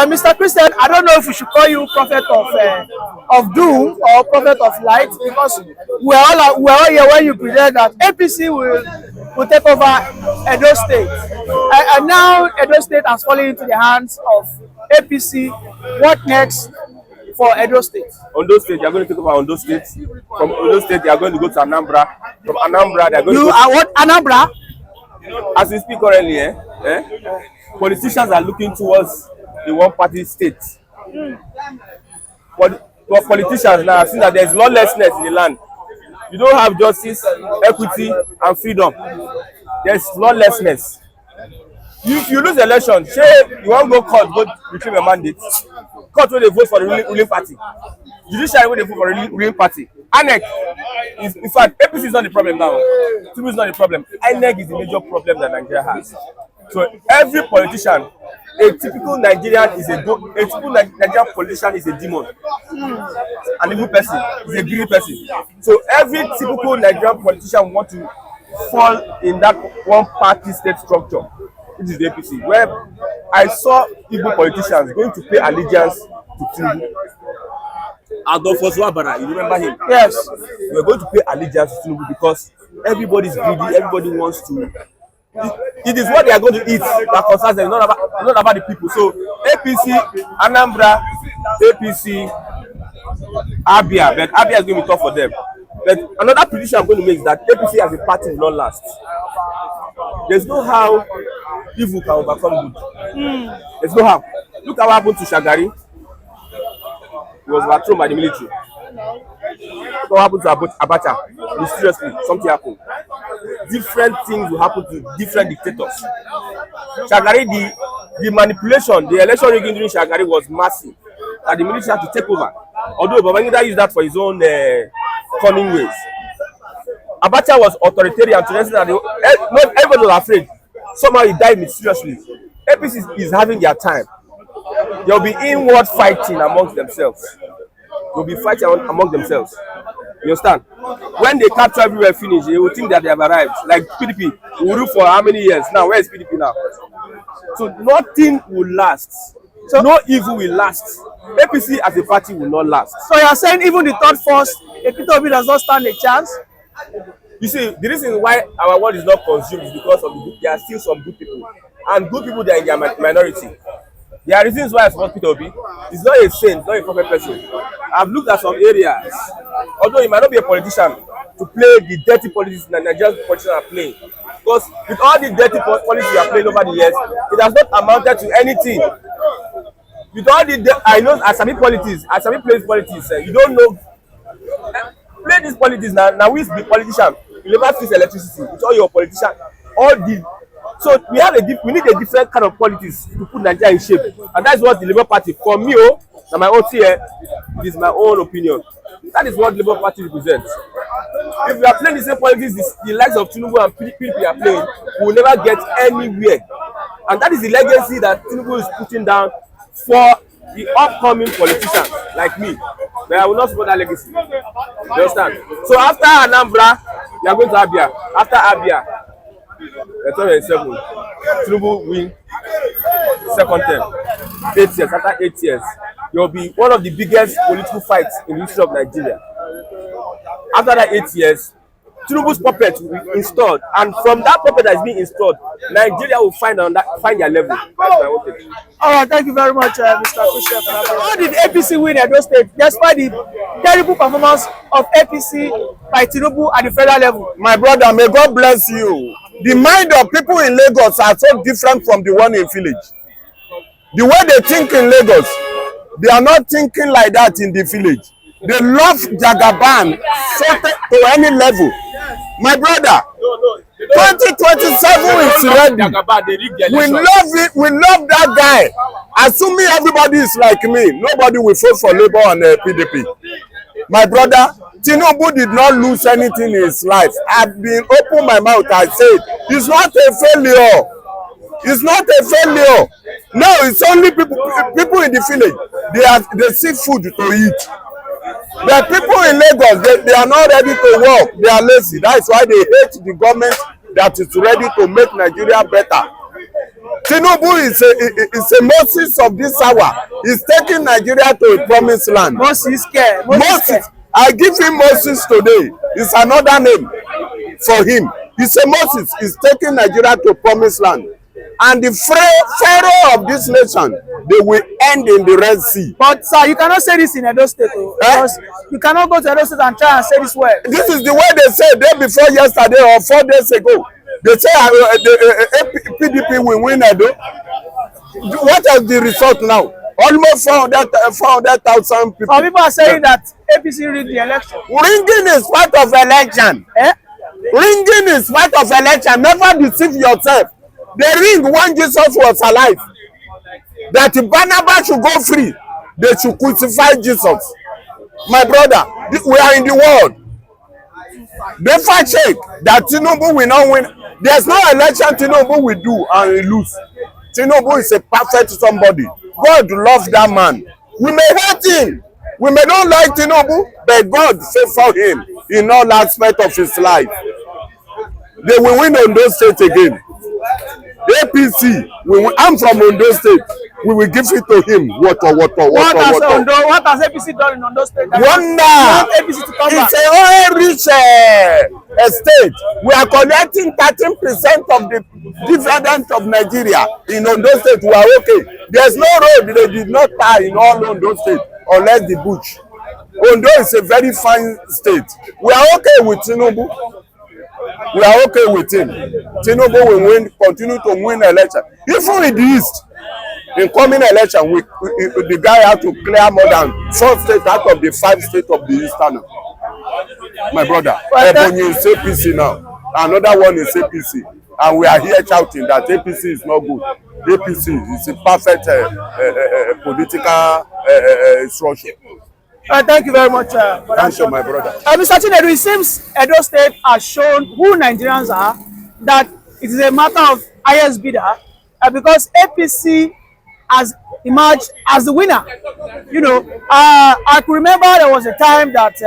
Mr. Christian, I don't know if we should call you prophet of doom or prophet of light, because we're all here when you predict that APC will take over Edo State, and now Edo State has fallen into the hands of APC. What next for Edo State? Ondo State, they are going to take over Ondo State. From Ondo State, they are going to go to Anambra. From Anambra, they are going to go to... what, Anambra? As we speak currently, politicians are looking towards the one-party state. But for politicians now, I've seen that there is lawlessness in the land. You don't have justice, equity, and freedom. There is lawlessness. You lose the election, say you want to go court, go retrieve a mandate. Court when they vote for the ruling party. Judiciary when they vote for the ruling party. INEC is, in fact, APC is not the problem now. TINUBU is not the problem. INEC is the major problem that Nigeria has. So every politician, a typical Nigerian Nigerian politician is a demon. An evil person is a greedy person. So every typical Nigerian politician wants to fall in that one-party state structure, which is the APC, where I saw Igbo politicians going to pay allegiance to TINUBU. Adolfo Swabara, you remember him? Yes. We are going to pay allegiance to TINUBU because everybody is greedy, everybody wants to. It is what they are going to eat that concerns them, not about the people. So APC, Anambra, APC, Abia, but Abia is going to be tough for them. But another prediction I'm going to make is that APC as a party will not last. There's no how evil can overcome good. There's no how. Look at what happened to Shagari. He was overthrown by the military. Look what happened to Abacha. Mysteriously, something happened. Different things will happen to different dictators. Shagari, the manipulation, the election rigging during Shagari was massive. And the military had to take over. Although Babangida used that for his own cunning ways. Abacha was authoritarian to the extent that not everyone was afraid. Somehow he died mysteriously. APC is having their time. There will be inward fighting amongst themselves. They will be fighting among themselves. You understand? When they capture everywhere finish, they will think that they have arrived. Like PDP, we will rule for how many years? Now, where is PDP now? So nothing will last. So no evil will last. APC as a party will not last. So you are saying even the third force, Ekitobi does not stand a chance? You see, the reason why our world is not consumed is because of there are still some good people. And good people, they are in their minority. There are reasons why I support Peter Obi. He's not a saint, not a perfect person. I've looked at some areas, although he might not be a politician, to play the dirty politics that Nigerian politicians are playing. Because with all the dirty politics you are playing over the years, it has not amounted to anything. With all the I know as Asami politics, Asami plays politics, you don't know. Play this politics now we be politician. You never fix electricity with all your politician. So we need a different kind of politics to put Nigeria in shape, and that's what the Labour Party, for me, na my own here, it is my own opinion. That is what the Labour Party represents. If we are playing the same politics the likes of TINUBU and PDP are playing, we will never get anywhere, and that is the legacy that TINUBU is putting down for the upcoming politicians like me. But I will not support that legacy. You understand? So after Anambra, we are going to Abia. After Abia, 2007, TINUBU win second term. 8 years. After 8 years, there will be one of the biggest political fights in the history of Nigeria. After that 8 years, TINUBU's puppet will be installed, and from that puppet that is being installed, Nigeria will find their level. That's my own thing. All right, thank you very much, Mr. Christian. How did APC win Edo State, despite the terrible performance of APC by TINUBU at the federal level? My brother, may God bless you. The mind of people in Lagos are so different from the one in village. The way they think in Lagos, they are not thinking like that in the village. They love Jagaban to any level. My brother, 2027 is ready. We love it. We love that guy. Assuming everybody is like me, nobody will vote for Labour and PDP. My brother, TINUBU did not lose anything in his life. I've been open my mouth. I said, it's not a failure. It's not a failure. No, it's only people in the village. They seek food to eat. The people in Lagos, they are not ready to work. They are lazy. That is why they hate the government that is ready to make Nigeria better. Tinubu is a Moses of this hour. He's taking Nigeria to a promised land. Moses care. Moses. I give him Moses today. It's another name for him. He's a Moses. He's taking Nigeria to promised land. And the pharaoh of this nation, they will end in the Red Sea. But sir, you cannot say this in Edo State, because you cannot go to Edo State and try and say this word. This is the way they said day before yesterday or 4 days ago. They say PDP will win Edo. What is the result now? Almost 400,000 people. Some people are saying that APC rigged the election. Ringing is part of election. Ringing is part of election. Never deceive yourself. They ring when Jesus was alive. That Barnabas should go free. They should crucify Jesus. My brother, we are in the world. They fact check that Tinubu will not win. There's no election Tinubu will do and lose. Tinubu is a perfect somebody. God loves that man. We may hate him. We may not like Tinubu, but God favor him in all aspects of his life. They will win Ondo State again. APC, I'm from Ondo State. We will give it to him. What has APC done in Ondo State? Wonder. APC to come back. It's a oil rich estate. We are collecting 13% of the dividend of Nigeria. In Ondo State, we are okay. There's no road they did not tie in all Ondo State unless the bush. Ondo is a very fine state. We are okay with Tinubu. We are okay with him. Tinubu will continue to win election. Even in the East, in coming election, the guy had to clear more than 4 states out of the 5 states of the Eastern. My brother, Ebonyi is APC now. Another one is APC. And we are here shouting that APC is not good. APC is a perfect political structure. Thank you very much. Thank you, my brother. Mr. Chinedu, it seems Edo State has shown who Nigerians are, that it is a matter of highest bidder, because APC has emerged as the winner. You know, I can remember there was a time that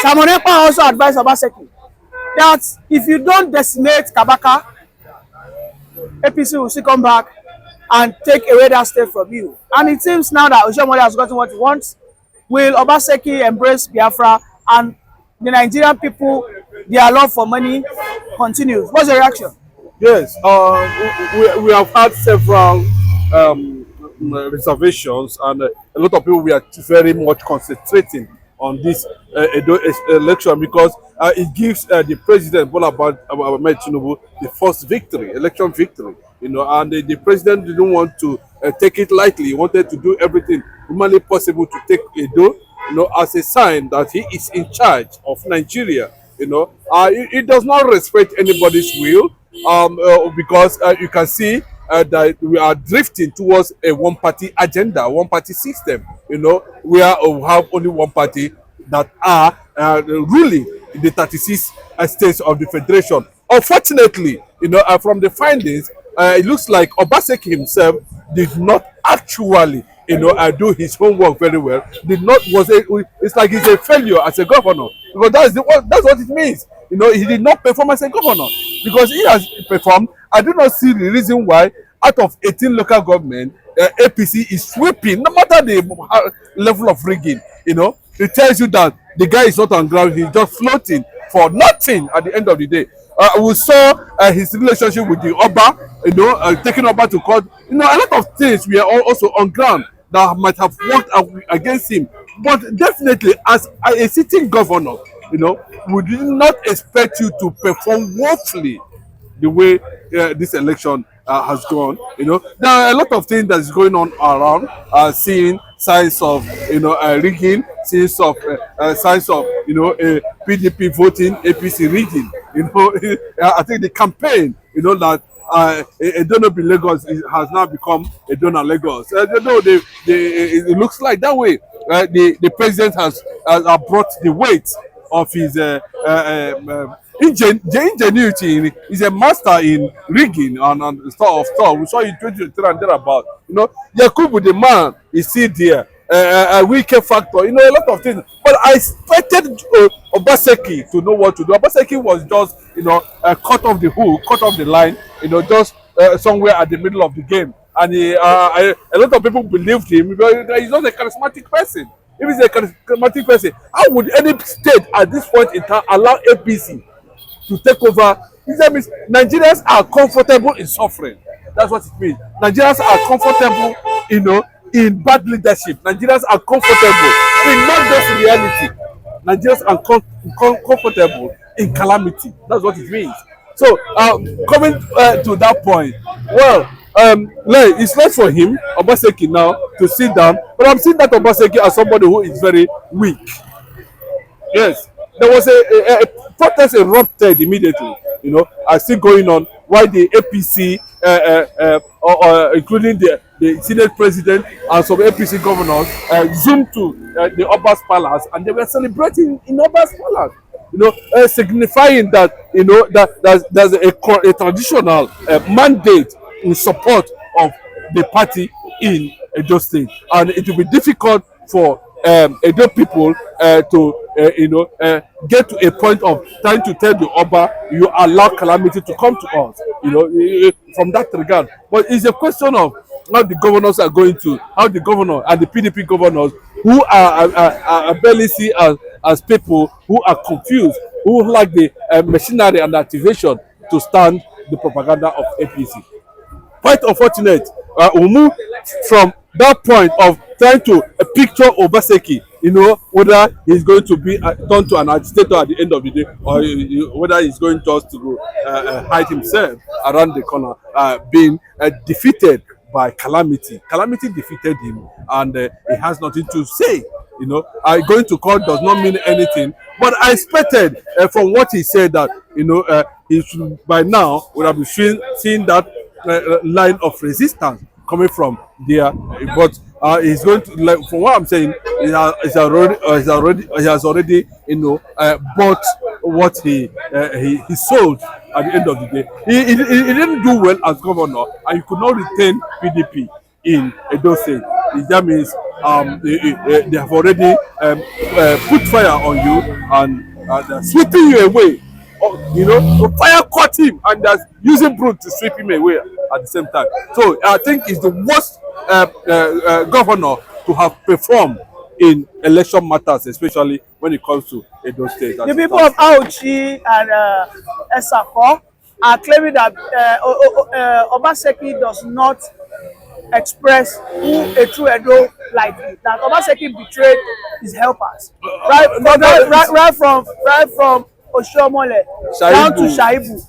Simon Ekpa also advised Obaseki that if you don't decimate Kabaka, APC will still come back and take away that state from you. And it seems now that Oshomole has gotten what he wants. Will Obaseki embrace Biafra, and the Nigerian people, their love for money continues? What's your reaction? Yes, we have had several reservations, and a lot of people were very much concentrating on this election, because it gives the president Bola Ahmed Tinubu the first victory, election victory. You know, and the president didn't want to take it lightly. He wanted to do everything humanly possible to take Edo, you know, as a sign that he is in charge of Nigeria. You know, he does not respect anybody's will, because you can see that we are drifting towards a one-party agenda, one-party system. You know, we have only one party that are ruling the 36 states of the federation. Unfortunately, you know, from the findings, it looks like Obaseki himself did not actually, you know, do his homework very well. It's like he's a failure as a governor, because that's what it means. You know, he did not perform as a governor, because he has performed. I do not see the reason why out of 18 local government, APC is sweeping, no matter the level of rigging. You know, it tells you that the guy is not on ground; he's just floating for nothing at the end of the day. We saw his relationship with the Oba, you know, taking Oba to court. You know, a lot of things we are also on ground that might have worked against him. But definitely, as a sitting governor, you know, we did not expect you to perform woefully the way this election has gone. You know, there are a lot of things that is going on around, seeing signs of, you know, rigging, signs of you know, PDP voting, APC rigging. You know, I think the campaign, you know, that Edono Lagos has now become Edono Lagos. It looks like that way. The president has brought the weight of his ingenuity. He's a master in rigging and stuff. We saw in 2023 and thereabout. You know, Yakubu, the man, is still there. A weaker factor, you know, a lot of things. But I expected Obaseki to know what to do. Obaseki was just, you know, cut off the hook, cut off the line, you know, just somewhere at the middle of the game. And a lot of people believed him because he's not a charismatic person. If he's a charismatic person, how would any state at this point in time allow APC to take over? That means Nigerians are comfortable in suffering. That's what it means. Nigerians are comfortable, in bad leadership. Nigerians are comfortable in not just reality. Nigerians are comfortable in calamity. That's what it means. So, coming to that point, well, it's not for him, Obaseki, now to sit down. But I'm seeing that Obaseki as somebody who is very weak. Yes, there was a protest erupted immediately. Still going on. Why the APC, including the Senate president and some APC governors, zoomed to the Oba's palace, and they were celebrating in Oba's palace. Signifying that that there's a traditional mandate in support of the party in Edo State, and it will be difficult for Edo people to get to a point of trying to tell the Oba, you allow calamity to come to us, from that regard. But it's a question of how the governors are going to, how the governor and the PDP governors who are barely seen as people who are confused, who lack the machinery and activation to stand the propaganda of APC. Quite unfortunate. We move from that point of trying to picture Obaseki, whether he's going to be turned to an agitator at the end of the day, or whether he's going just to hide himself around the corner, being defeated by calamity. Calamity defeated him, and he has nothing to say. Going to court does not mean anything. But I expected from what he said that he should by now would have been seeing that line of resistance coming from there. But he's going to, like, from what I'm saying, he has already bought what he sold at the end of the day. He didn't do well as governor, and he could not retain PDP in Edo State. That means they have already put fire on you, and they're sweeping you away. Fire caught him, and they're using broom to sweep him away at the same time. So I think it's the worst governor to have performed in election matters, especially when it comes to Edo State. The people of Auchi and Esako are claiming that Obaseki does not express who a true Edo like it. That Obaseki betrayed his helpers, right from Oshomole down to Shaibu.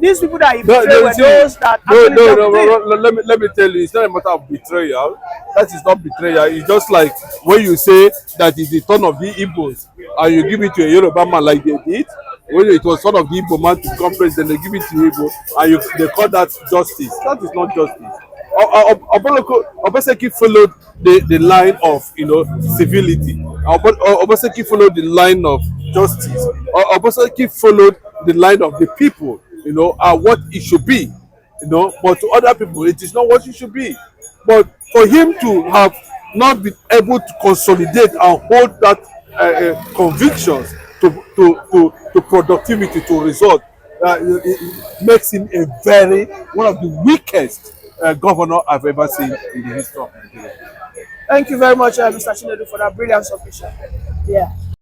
These people that he betrayed were those that actually let me tell you, it's not a matter of betrayal. That is not betrayal. It's just like when you say that it's the turn of the Igbos and you give it to a Yoruba man like they did. When it was turn of the Igbo man to become president, they give it to Igbo and they call that justice. That is not justice. Obaseki followed the line of civility. Obaseki followed the line of justice. Obaseki followed the line of the people, what it should be, but to other people it is not what it should be. But for him to have not been able to consolidate and hold that convictions to productivity, to result, it makes him one of the weakest governor I've ever seen in the history of Nigeria. Thank you very much, Mr. Chinedu, for that brilliant submission. Yeah.